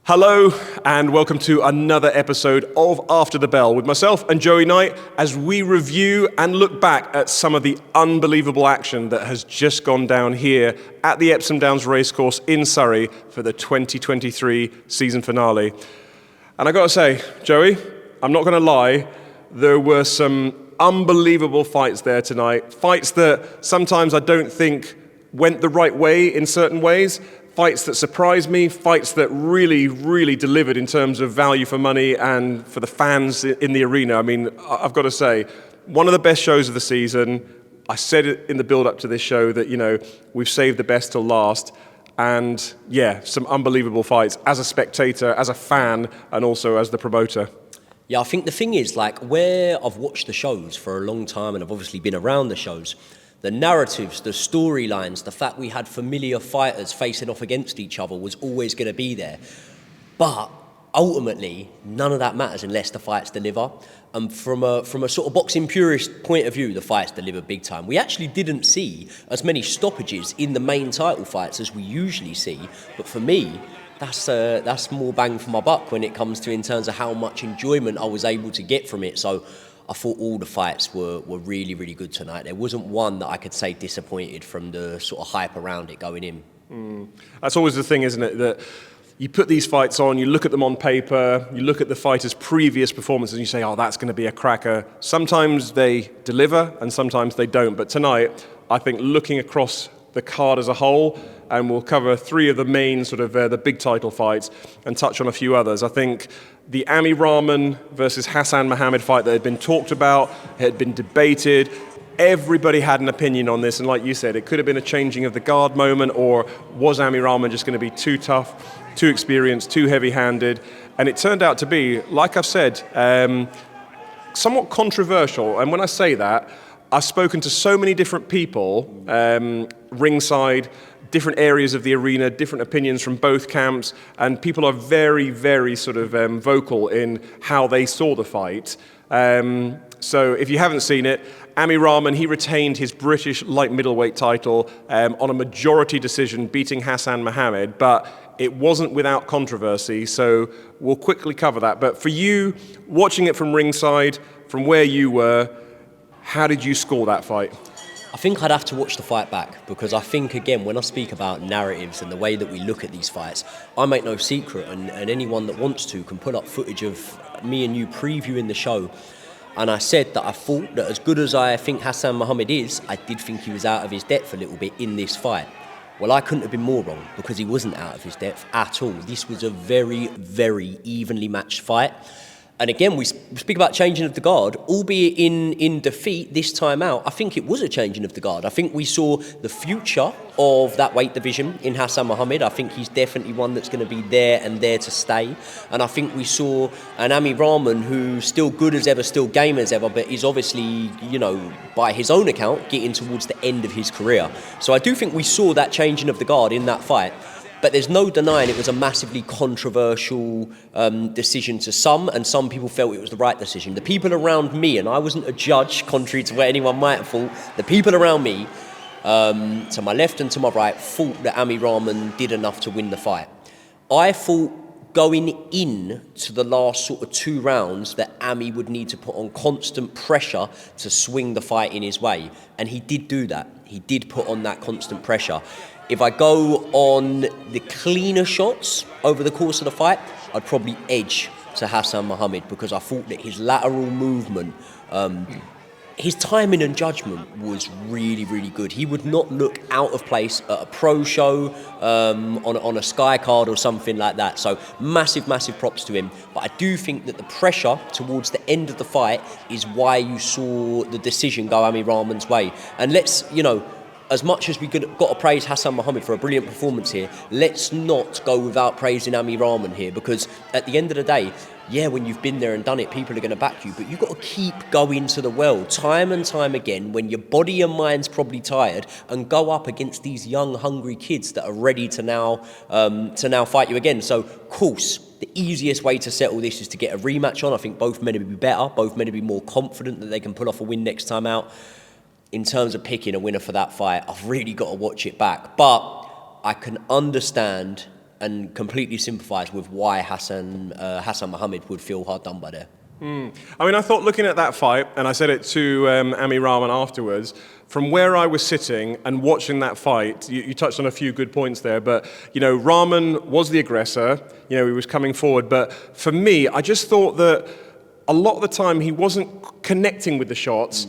Hello and welcome to another episode of After the Bell with myself and Joey Knight as we review and look back at some of the unbelievable action that has just gone down here at the Epsom Downs Racecourse in Surrey for the 2023 season finale. And I gotta say, Joey, I'm not gonna lie, there were some unbelievable fights there tonight. Fights that sometimes I don't think went the right way in certain ways. Fights that surprised me, fights that really delivered in terms of value for money and for the fans in the arena. I mean, I've got to say, one of the best shows of the season. I said it in the build-up to this show that, we've saved the best till last. And yeah, some unbelievable fights as a spectator, as a fan, and also as the promoter. Yeah, I think the thing is, where I've watched the shows for a long time and I've obviously been around the shows, the narratives, the storylines, the fact we had familiar fighters facing off against each other was always going to be there. But ultimately, none of that matters unless the fights deliver. And from a sort of boxing purist point of view, the fights deliver big time. We actually didn't see as many stoppages in the main title fights as we usually see. But for me, that's more bang for my buck when it comes to in terms of how much enjoyment I was able to get from it. So I thought all the fights were really good tonight. There wasn't one that I could say disappointed from the sort of hype around it going in. That's always the thing, isn't it? That you put these fights on, you look at them on paper, you look at the fighters' previous performances and you say, oh, that's going to be a cracker. Sometimes they deliver and sometimes they don't. But tonight, I think looking across the card as a whole, and we'll cover three of the main sort of the big title fights and touch on a few others. I think the Raman versus Hassan Mohammed fight that had been talked about, had been debated. Everybody had an opinion on this, and like you said, it could have been a changing of the guard moment, or was Raman just going to be too tough, too experienced, too heavy-handed? And it turned out to be, like I've said, somewhat controversial. And when I say that, I've spoken to so many different people, ringside, different areas of the arena, different opinions from both camps, and people are very sort of vocal in how they saw the fight. So if you haven't seen it, Raman, he retained his British light middleweight title on a majority decision, beating Hassan Mohammed, but it wasn't without controversy, so we'll quickly cover that. But for you, watching it from ringside, from where you were, how did you score that fight? I think I'd have to watch the fight back because I think, again, when I speak about narratives and the way that we look at these fights, I make no secret, and anyone that wants to can pull up footage of me and you previewing the show. And I said that I thought that as good as I think Hassan Mohammed is, I did think he was out of his depth a little bit in this fight. Well, I couldn't have been more wrong because he wasn't out of his depth at all. This was a very evenly matched fight. And again, we speak about changing of the guard, albeit in defeat this time out. I think it was a changing of the guard. I think we saw the future of that weight division in Hassan Mohammed. I think he's definitely one that's going to be there and there to stay. And I think we saw an Raman who's still good as ever, still game as ever, but is obviously, by his own account, getting towards the end of his career. So I do think we saw that changing of the guard in that fight. But there's no denying it was a massively controversial decision to some, and some people felt it was the right decision. The people around me, and I wasn't a judge, contrary to what anyone might have thought, the people around me, to my left and to my right, thought that Raman did enough to win the fight. I thought going in to the last sort of 2 rounds that Ami would need to put on constant pressure to swing the fight in his way. And he did do that. He did put on that constant pressure. If I go on the cleaner shots over the course of the fight, I'd probably edge to Hassan Mohammed because I thought that his lateral movement, his timing and judgment was really good. He would not look out of place at a pro show, on a Sky card or something like that. So massive props to him. But I do think that the pressure towards the end of the fight is why you saw the decision go Raman's way. And let's, as much as we got to praise Hassan Mohammed for a brilliant performance here, let's not go without praising Raman here, because at the end of the day, yeah, when you've been there and done it, people are going to back you, but you've got to keep going to the well time and time again when your body and mind's probably tired, and go up against these young, hungry kids that are ready to now fight you again. So, of course, the easiest way to settle this is to get a rematch on. I think both men will be better, both men will be more confident that they can pull off a win next time out. In terms of picking a winner for that fight, I've really got to watch it back. But I can understand and completely sympathise with why Hassan Mohammed would feel hard done by there. I mean, I thought looking at that fight, and I said it to Ami Raman afterwards, from where I was sitting and watching that fight, you touched on a few good points there, but, Raman was the aggressor, he was coming forward, but for me, I just thought that a lot of the time he wasn't connecting with the shots.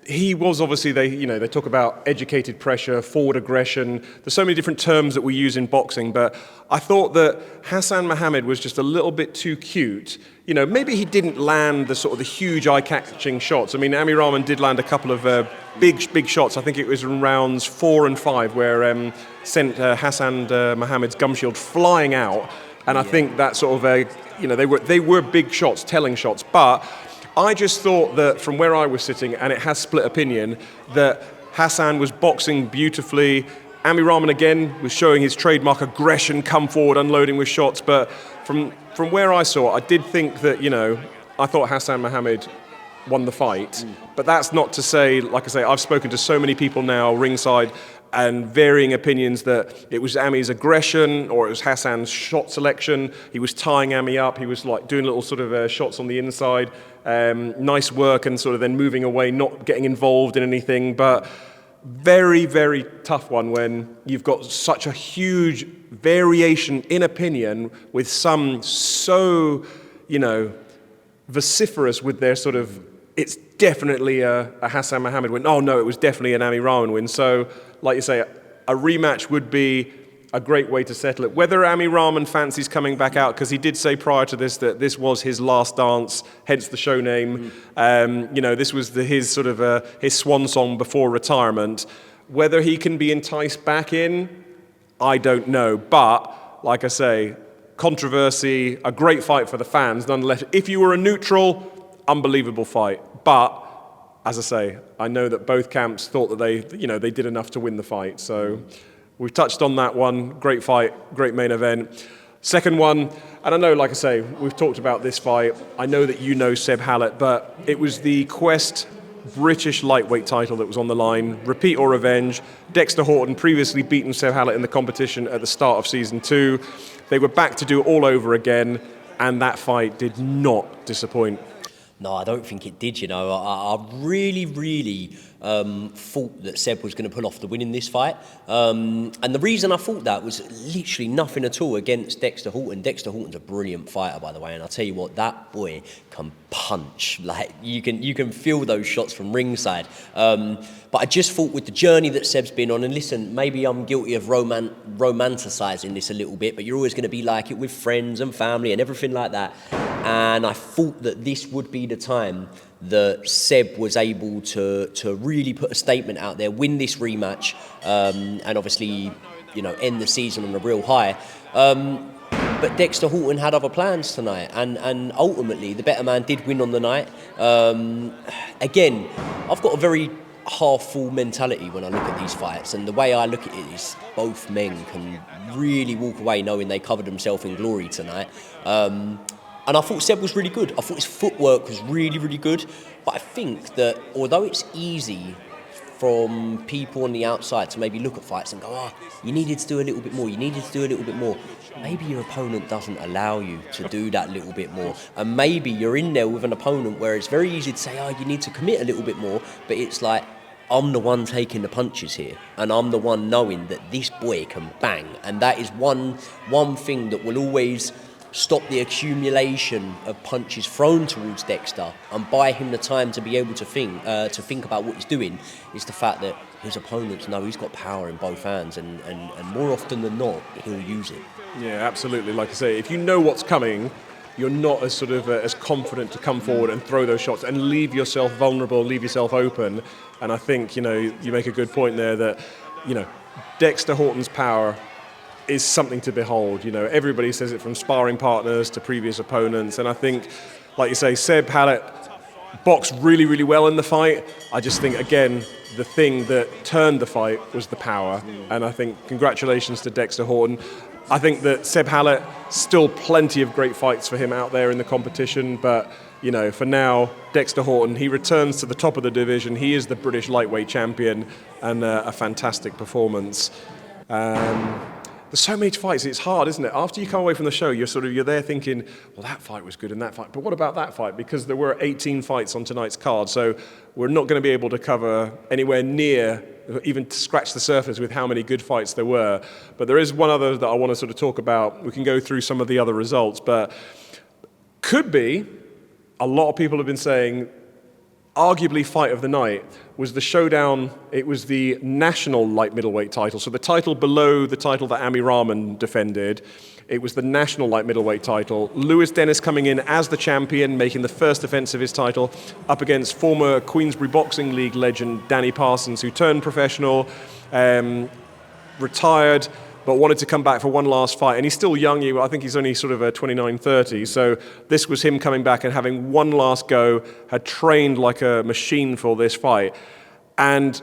He was obviously, they talk about educated pressure, forward aggression. There's so many different terms that we use in boxing, but I thought that Hassan Mohammed was just a little bit too cute. Maybe he didn't land the huge eye-catching shots. I mean, Ami Raman did land a couple of big shots. I think it was in rounds 4 and 5 where sent Hassan Mohammed's gum shield flying out, and I think that they were big shots, telling shots, but I just thought that from where I was sitting, and it has split opinion, that Hassan was boxing beautifully. Ami Raman again was showing his trademark aggression, come forward, unloading with shots. But from where I saw it, I did think that, I thought Hassan Mohammed won the fight. But that's not to say, like I say, I've spoken to so many people now ringside and varying opinions that it was Ami's aggression or it was Hassan's shot selection. He was tying Ami up. He was doing little shots on the inside. Nice work and then moving away, not getting involved in anything. But very, very tough one when you've got such a huge variation in opinion with some so, vociferous with their it's definitely a Hassan Mohammed win. Oh no, it was definitely an Ami Raman win. So, like you say, a rematch would be a great way to settle it. Whether Ami Raman fancies coming back out, because he did say prior to this that this was his last dance, hence the show name. This was his swan song before retirement. Whether he can be enticed back in, I don't know. But, like I say, controversy, a great fight for the fans, nonetheless. If you were a neutral, unbelievable fight. But, as I say, I know that both camps thought that they did enough to win the fight. So we've touched on that one. Great fight, great main event. Second one, and I know, like I say, we've talked about this fight. I know that you know Seb Hallet, but it was the Quest British lightweight title that was on the line. Repeat or revenge. Dexter Horton previously beaten Seb Hallet in the competition at the start of season 2. They were back to do it all over again, and that fight did not disappoint. No, I don't think it did, I really thought that Seb was going to pull off the win in this fight. And the reason I thought that was literally nothing at all against Dexter Horton. Dexter Horton's a brilliant fighter, by the way, and I'll tell you what, that boy can punch. You can feel those shots from ringside. But I just thought with the journey that Seb's been on, and listen, maybe I'm guilty of romanticising this a little bit, but you're always going to be like it with friends and family and everything like that. And I thought that this would be the time that Seb was able to really put a statement out there, win this rematch, and obviously, end the season on a real high. But Dexter Horton had other plans tonight, and ultimately the better man did win on the night. Again, I've got a very half-full mentality when I look at these fights, and the way I look at it is both men can really walk away knowing they covered themselves in glory tonight. And I thought Seb was really good. I thought his footwork was really, really good. But I think that although it's easy from people on the outside to maybe look at fights and go, you needed to do a little bit more, maybe your opponent doesn't allow you to do that little bit more. And maybe you're in there with an opponent where it's very easy to say, you need to commit a little bit more, but it's like, I'm the one taking the punches here, and I'm the one knowing that this boy can bang. And that is one thing that will always stop the accumulation of punches thrown towards Dexter and buy him the time to be able to think about what he's doing, is the fact that his opponents know he's got power in both hands, and more often than not, he'll use it. Yeah, absolutely. Like I say, if you know what's coming, you're not as as confident to come forward and throw those shots and leave yourself vulnerable, leave yourself open. And I think, you make a good point there that, Dexter Horton's power is something to behold. Everybody says it, from sparring partners to previous opponents. And I think, like you say, Seb Hallet boxed really, really well in the fight. I just think, again, the thing that turned the fight was the power. And I think congratulations to Dexter Horton. I think that Seb Hallet, still plenty of great fights for him out there in the competition. But, for now, Dexter Horton, he returns to the top of the division. He is the British lightweight champion, and a fantastic performance. there's so many fights, it's hard, isn't it? After you come away from the show, you're there thinking, well, that fight was good and that fight, but what about that fight? Because there were 18 fights on tonight's card, so we're not going to be able to cover anywhere near, even to scratch the surface with how many good fights there were. But there is one other that I want to sort of talk about. We can go through some of the other results, but could be, a lot of people have been saying, arguably fight of the night was the showdown. It was the national light middleweight title. So the title below the title that Raman defended, it was the national light middleweight title. Lewis Dennis coming in as the champion, making the first defense of his title, up against former Queensbury Boxing League legend Danny Parsons, who turned professional, retired, but wanted to come back for one last fight. And he's still young. I think he's only sort of 29, 30. So this was him coming back and having one last go, had trained like a machine for this fight. And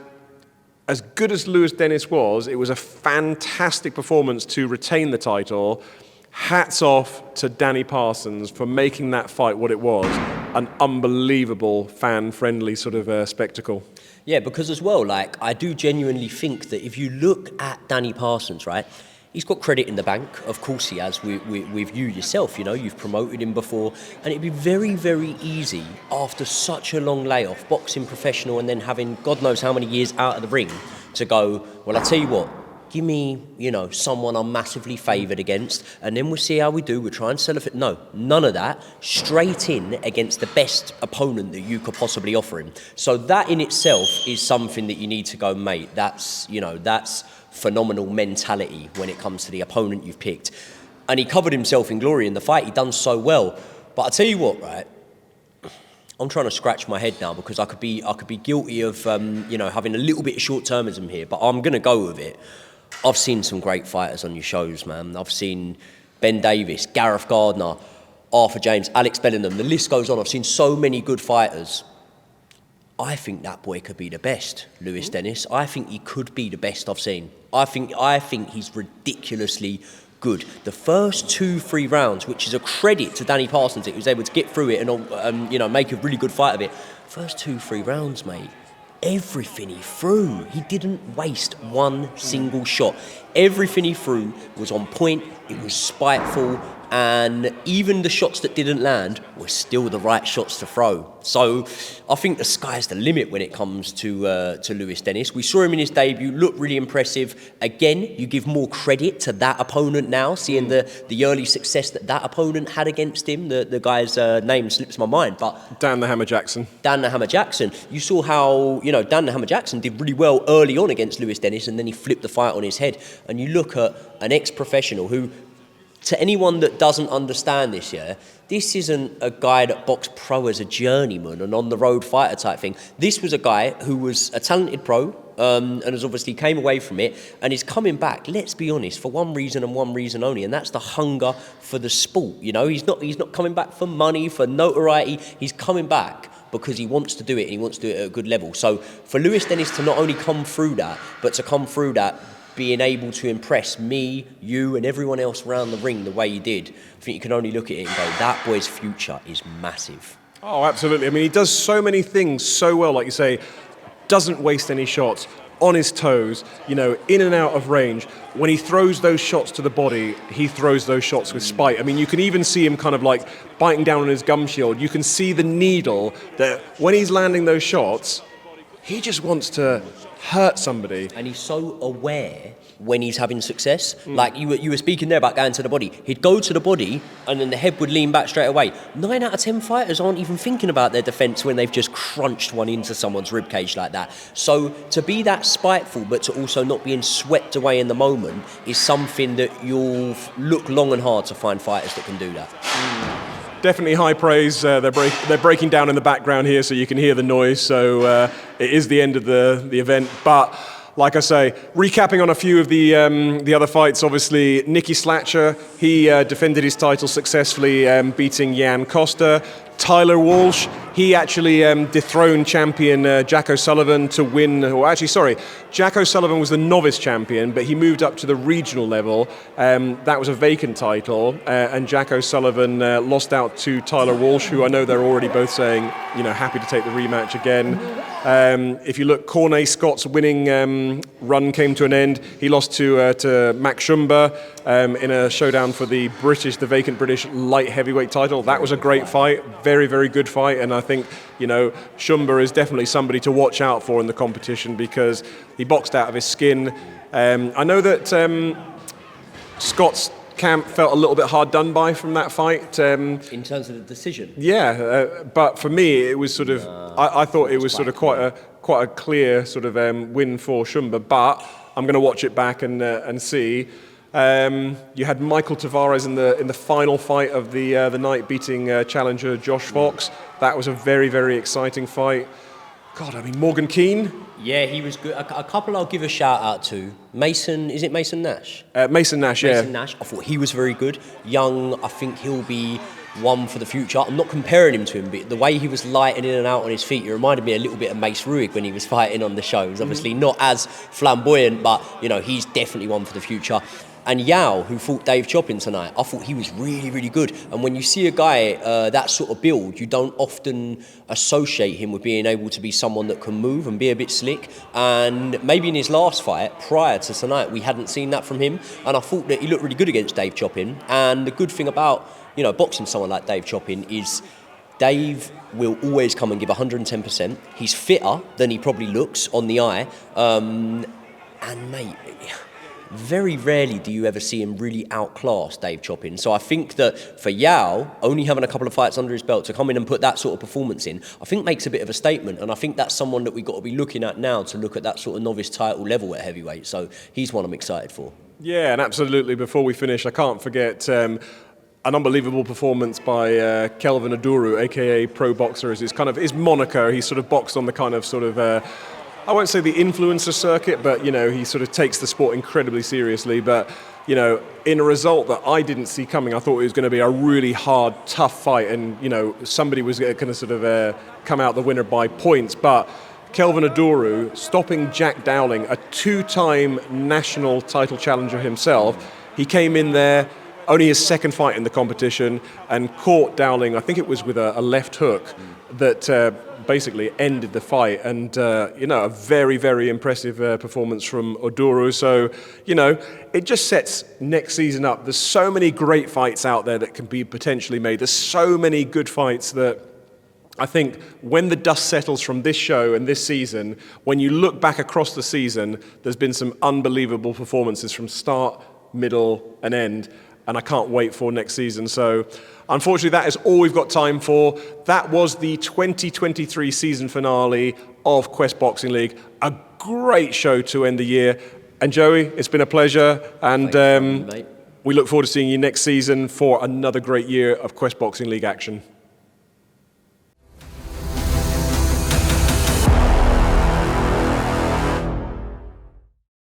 as good as Lewis Dennis was, it was a fantastic performance to retain the title. Hats off to Danny Parsons for making that fight what it was, an unbelievable, fan-friendly sort of spectacle. Yeah, because as well, like, I do genuinely think that if you look at Danny Parsons, right, he's got credit in the bank. Of course he has, with you yourself, you know, you've promoted him before. And it'd be very, very easy after such a long layoff, boxing professional and then having God knows how many years out of the ring, to go, well, I tell you what, give me, you know, someone I'm massively favoured against, and then we'll see how we do. We'll try and sell it. No, none of that. Straight in against the best opponent that you could possibly offer him. So that in itself is something that you need to go, mate, that's phenomenal mentality when it comes to the opponent you've picked. And he covered himself in glory in the fight. He done so well. But I tell you what, right, I'm trying to scratch my head now because I could be guilty of having a little bit of short-termism here, but I'm going to go with it. I've seen some great fighters on your shows, man. I've seen Ben Davis, Gareth Gardner, Arthur James, Alex Bellingham. The list goes on. I've seen so many good fighters. I think that boy could be the best, Lewis Dennis. I think he could be the best I've seen. I think he's ridiculously good. The first 2-3 rounds, which is a credit to Danny Parsons, he was able to get through it and make a really good fight of it. First 2-3 rounds, mate. Everything he threw. He didn't waste one single shot. Everything he threw was on point. It was spiteful. And even the shots that didn't land were still the right shots to throw. So I think the sky's the limit when it comes to Lewis Dennis. We saw him in his debut, looked really impressive. Again, you give more credit to that opponent now, seeing the early success that opponent had against him. The guy's name slips my mind, but Dan the Hammer Jackson. Dan the Hammer Jackson. You saw how Dan the Hammer Jackson did really well early on against Lewis Dennis, and then he flipped the fight on his head. And you look at an ex-professional who, to anyone that doesn't understand this, this isn't a guy that boxed pro as a journeyman and on-the-road fighter type thing. This was a guy who was a talented pro and has obviously came away from it and is coming back, let's be honest, for one reason and one reason only, and that's the hunger for the sport. You know, he's not coming back for money, for notoriety. He's coming back because he wants to do it and he wants to do it at a good level. So for Lewis Dennis to not only come through that, but to come through that being able to impress me, you, and everyone else around the ring the way he did, I think you can only look at it and go, that boy's future is massive. Oh, absolutely. I mean, he does so many things so well, like you say, doesn't waste any shots, on his toes, in and out of range. When he throws those shots to the body, he throws those shots with spite. I mean, you can even see him kind of like biting down on his gum shield. You can see the needle that when he's landing those shots, he just wants to hurt somebody. And he's so aware when he's having success. Like you were speaking there about going to the body. He'd go to the body and then the head would lean back straight away. 9 out of 10 fighters aren't even thinking about their defence when they've just crunched one into someone's ribcage like that. So to be that spiteful but to also not being swept away in the moment is something that you'll look long and hard to find fighters that can do that. Definitely high praise. They're breaking down in the background here so you can hear the noise. So it is the end of the event. But like I say, recapping on a few of the other fights, obviously Nicky Slatcher, he defended his title successfully, beating Jan Costa. Tyler Walsh, he actually dethroned champion Jack O'Sullivan to win, or actually, sorry, Jack O'Sullivan was the novice champion, but he moved up to the regional level. That was a vacant title, and Jack O'Sullivan lost out to Tyler Walsh, who I know they're already both saying, happy to take the rematch again. If you look, Cornet Scott's winning run came to an end. He lost to Max Shumba in a showdown for the vacant British light heavyweight title. That was a great fight, very, very good fight, and I think, Shumba is definitely somebody to watch out for in the competition because he boxed out of his skin. I know that Scott's camp felt a little bit hard done by from that fight. In terms of the decision? Yeah, but for me, it was sort of, I thought it was sort of quite a clear sort of win for Shumba, but I'm going to watch it back and see. You had Michael Tavares in the final fight of the night, beating challenger Josh Fox. That was a very, very exciting fight. God, I mean, Morgan Keane. Yeah, he was good. A couple I'll give a shout out to. Mason, is it Mason Nash? Mason Nash, yeah. Mason Nash, I thought he was very good. Young, I think he'll be one for the future. I'm not comparing him to him, but the way he was lighting in and out on his feet, he reminded me a little bit of Mace Ruig when he was fighting on the show. He's obviously not as flamboyant, but, he's definitely one for the future. And Yao, who fought Dave Choppin tonight, I thought he was really, really good. And when you see a guy that sort of build, you don't often associate him with being able to be someone that can move and be a bit slick. And maybe in his last fight, prior to tonight, we hadn't seen that from him. And I thought that he looked really good against Dave Choppin. And the good thing about, boxing someone like Dave Choppin is Dave will always come and give 110%. He's fitter than he probably looks on the eye. And mate, very rarely do you ever see him really outclass Dave Choppin. So I think that for Yao, only having a couple of fights under his belt, to come in and put that sort of performance in, I think makes a bit of a statement. And I think that's someone that we've got to be looking at now to look at that sort of novice title level at heavyweight. So he's one I'm excited for. Yeah, and absolutely. Before we finish, I can't forget an unbelievable performance by Kelvin Aduru, aka Pro Boxer, is his moniker. He's sort of boxed on the kind of sort of I won't say the influencer circuit, but, he sort of takes the sport incredibly seriously. But, in a result that I didn't see coming, I thought it was going to be a really hard, tough fight. And, somebody was going to sort of come out the winner by points. But Kelvin Aduru, stopping Jack Dowling, a two-time national title challenger himself, he came in there, only his second fight in the competition, and caught Dowling, I think it was with a left hook, that basically ended the fight. And, a very, very impressive performance from Oduru. So, it just sets next season up. There's so many great fights out there that can be potentially made. There's so many good fights that I think when the dust settles from this show and this season, when you look back across the season, there's been some unbelievable performances from start, middle, and end. And I can't wait for next season. So, unfortunately, that is all we've got time for. That was the 2023 season finale of Quest Boxing League. A great show to end the year. And Joey, it's been a pleasure. And we look forward to seeing you next season for another great year of Quest Boxing League action.